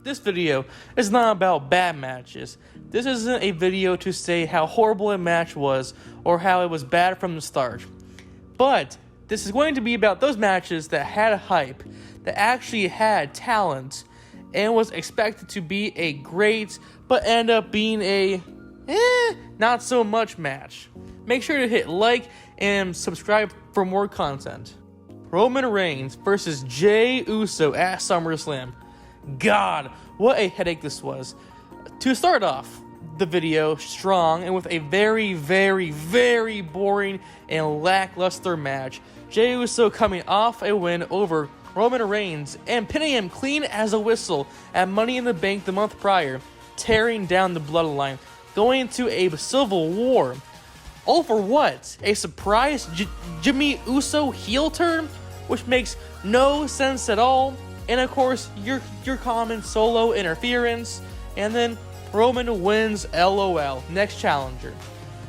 this video is not about bad matches. This isn't a video to say how horrible a match was or how it was bad from the start. But this is going to be about those matches that had hype, that actually had talent, and was expected to be a great, but ended up being a not so much match. Make sure to hit like and subscribe for more content. Roman Reigns versus Jey Uso at SummerSlam. God, what a headache this was. To start off the video strong and with a very, very, very boring and lackluster match. Jey Uso coming off a win over Roman Reigns and pinning him clean as a whistle at Money in the Bank the month prior, tearing down the bloodline, going into a civil war. All for what? A surprise Jimmy Uso heel turn? Which makes no sense at all. And of course, your common solo interference. And then Roman wins, LOL. Next challenger.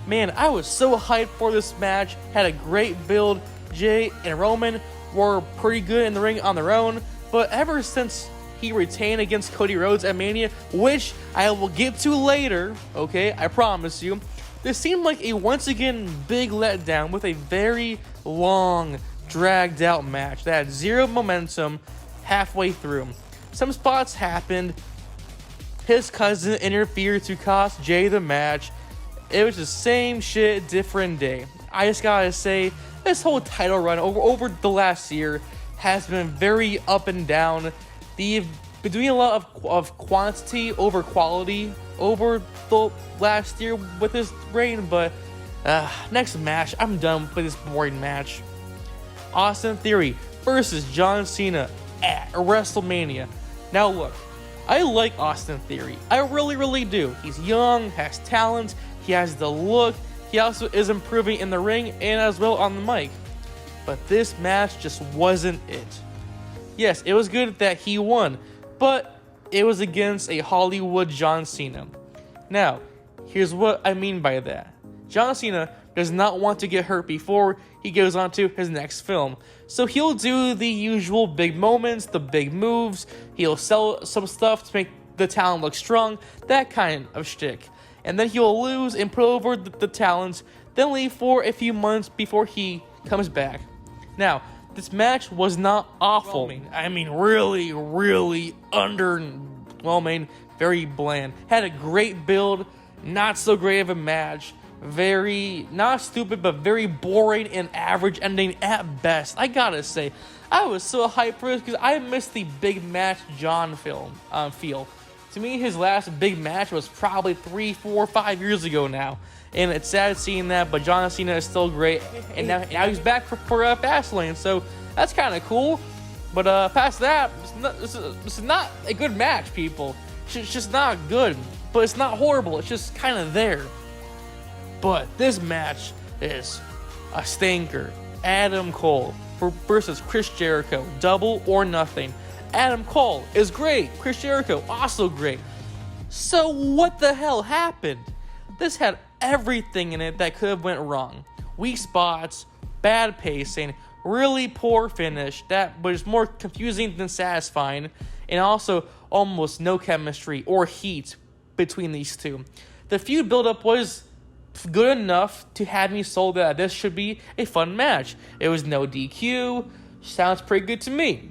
Man, I was so hyped for this match. Had a great build. Jey and Roman were pretty good in the ring on their own. But ever since he retained against Cody Rhodes at Mania, which I will get to later, okay, I promise you, this seemed like a once again big letdown with a very long, dragged out match that had zero momentum halfway through. Some spots happened. His cousin interfered to cost Jey the match. It was the same shit, different day. I just gotta say, this whole title run over the last year has been very up and down. They've been doing a lot of quantity over quality over the last year with this reign, but next match, I'm done with this boring match. Austin Theory versus John Cena at WrestleMania. Now look, I like Austin Theory. I really, really do. He's young, has talent, he has the look, he also is improving in the ring and as well on the mic. But this match just wasn't it. Yes, it was good that he won, but it was against a Hollywood John Cena. Now, here's what I mean by that. John Cena does not want to get hurt before he goes on to his next film. So he'll do the usual big moments, the big moves, he'll sell some stuff to make the talent look strong, that kind of shtick. And then he'll lose and put over the talent, then leave for a few months before he comes back. Now, this match was not awful. I mean, really, really underwhelming, very bland. Had a great build, not so great of a match. Very, not stupid, but very boring and average ending at best. I gotta say, I was so hyped for this because I missed the big match John feel. To me, his last big match was probably 3, 4, 5 years ago now. And it's sad seeing that, but John Cena is still great. And now he's back for Fastlane, so that's kind of cool. But past that, this is not a good match, people. It's just not good. But it's not horrible, it's just kind of there. But this match is a stinker. Adam Cole versus Chris Jericho. Double or nothing. Adam Cole is great. Chris Jericho, also great. So what the hell happened? This had everything in it that could have went wrong. Weak spots, bad pacing, really poor finish that was more confusing than satisfying, and also almost no chemistry or heat between these two. The feud buildup was good enough to have me sold that this should be a fun match. It was no DQ. Sounds pretty good to me.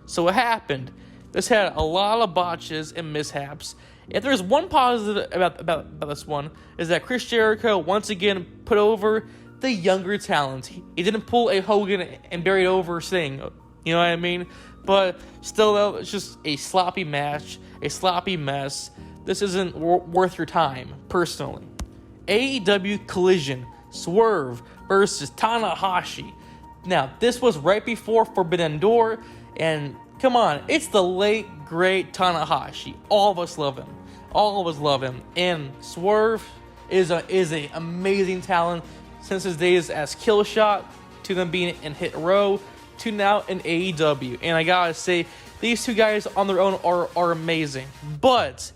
So what happened? This had a lot of botches and mishaps. If there's one positive about this one, is that Chris Jericho once again put over the younger talent. He didn't pull a Hogan and bury it over Sting. You know what I mean? But still, though, it's just a sloppy match, a sloppy mess. This isn't worth your time, personally. AEW Collision, Swerve versus Tanahashi. Now, this was right before Forbidden Door, and come on, it's the late, great Tanahashi. All of us love him. All of us love him. And Swerve is a amazing talent since his days as Killshot, to them being in Hit Row, to now in AEW. And I gotta say, these two guys on their own are amazing. But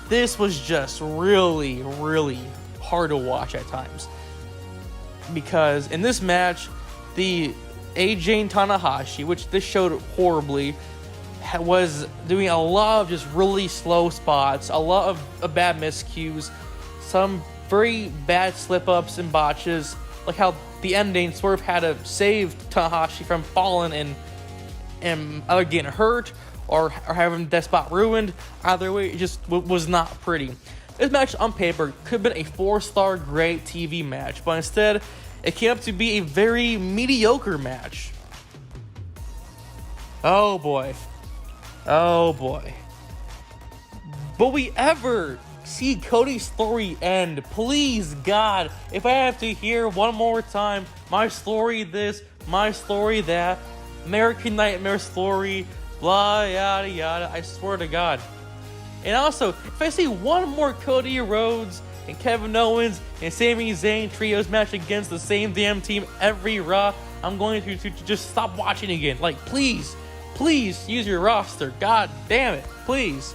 this was just really, really hard to watch at times. Because in this match, the AJ and Tanahashi, which this showed horribly, was doing a lot of just really slow spots, a lot of bad miscues, some very bad slip-ups and botches, like how the ending Swerve had to save Tanahashi from falling and either getting hurt or having that spot ruined. Either way, it just was not pretty. This match on paper could have been a 4-star great TV match, but instead, it came up to be a very mediocre match. Oh boy. Oh boy. Will we ever see Cody's story end? Please, God, if I have to hear one more time, my story this, my story that, American Nightmare story, blah, yada, yada, I swear to God. And also, if I see one more Cody Rhodes and Kevin Owens and Sami Zayn trios match against the same damn team every Raw, I'm going to just stop watching again. Like, please use your roster. God damn it, please.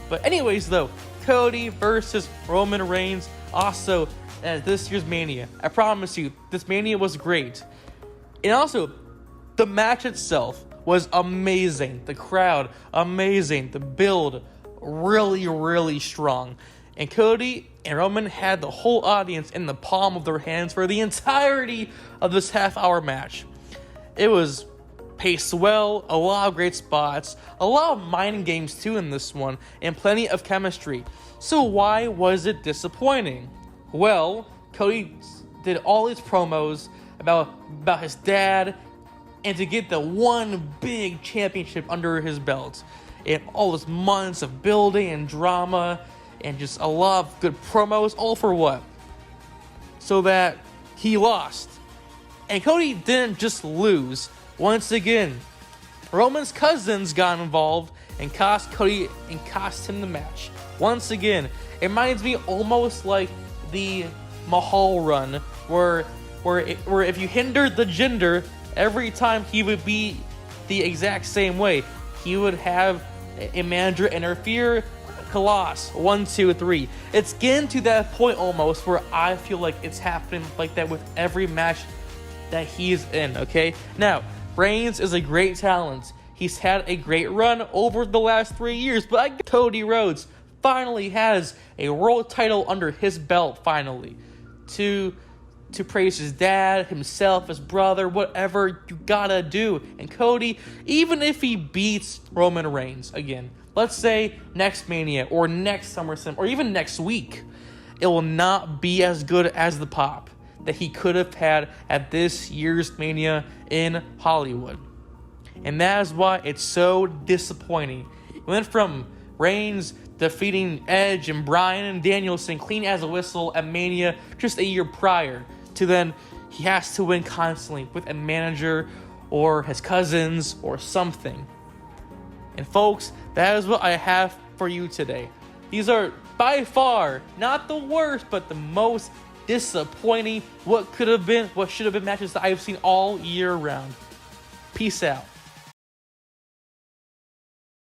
But anyways, though, Cody versus Roman Reigns also at this year's Mania. I promise you, this Mania was great. And also, the match itself was amazing. The crowd, amazing. The build, really, really strong. And Cody and Roman had the whole audience in the palm of their hands for the entirety of this half-hour match. It was paced well, a lot of great spots, a lot of mind games too in this one, and plenty of chemistry. So why was it disappointing? Well, Cody did all these promos about his dad, and to get the one big championship under his belt. And all those months of building and drama, and just a lot of good promos, all for what? So that he lost. And Cody didn't just lose. Once again, Roman's cousins got involved and cost Cody and cost him the match. Once again, it reminds me almost like the Mahal run, where if you hindered the Jinder, every time he would be the exact same way. He would have a manager interfere. Colossus, 1, 2, 3. It's getting to that point almost where I feel like it's happening like that with every match that he's in, okay? Now, Reigns is a great talent. He's had a great run over the last 3 years, but Cody Rhodes finally has a world title under his belt, finally. To praise his dad, himself, his brother, whatever you gotta do. And Cody, even if he beats Roman Reigns again, let's say next Mania or next SummerSlam or even next week, it will not be as good as the pop that he could have had at this year's Mania in Hollywood. And that is why it's so disappointing. It went from Reigns defeating Edge and Bryan and Danielson clean as a whistle at Mania just a year prior, to then he has to win constantly with a manager or his cousins or something. And folks, that is what I have for you today. These are by far not the worst, but the most disappointing what should have been matches that I've seen all year round. Peace out.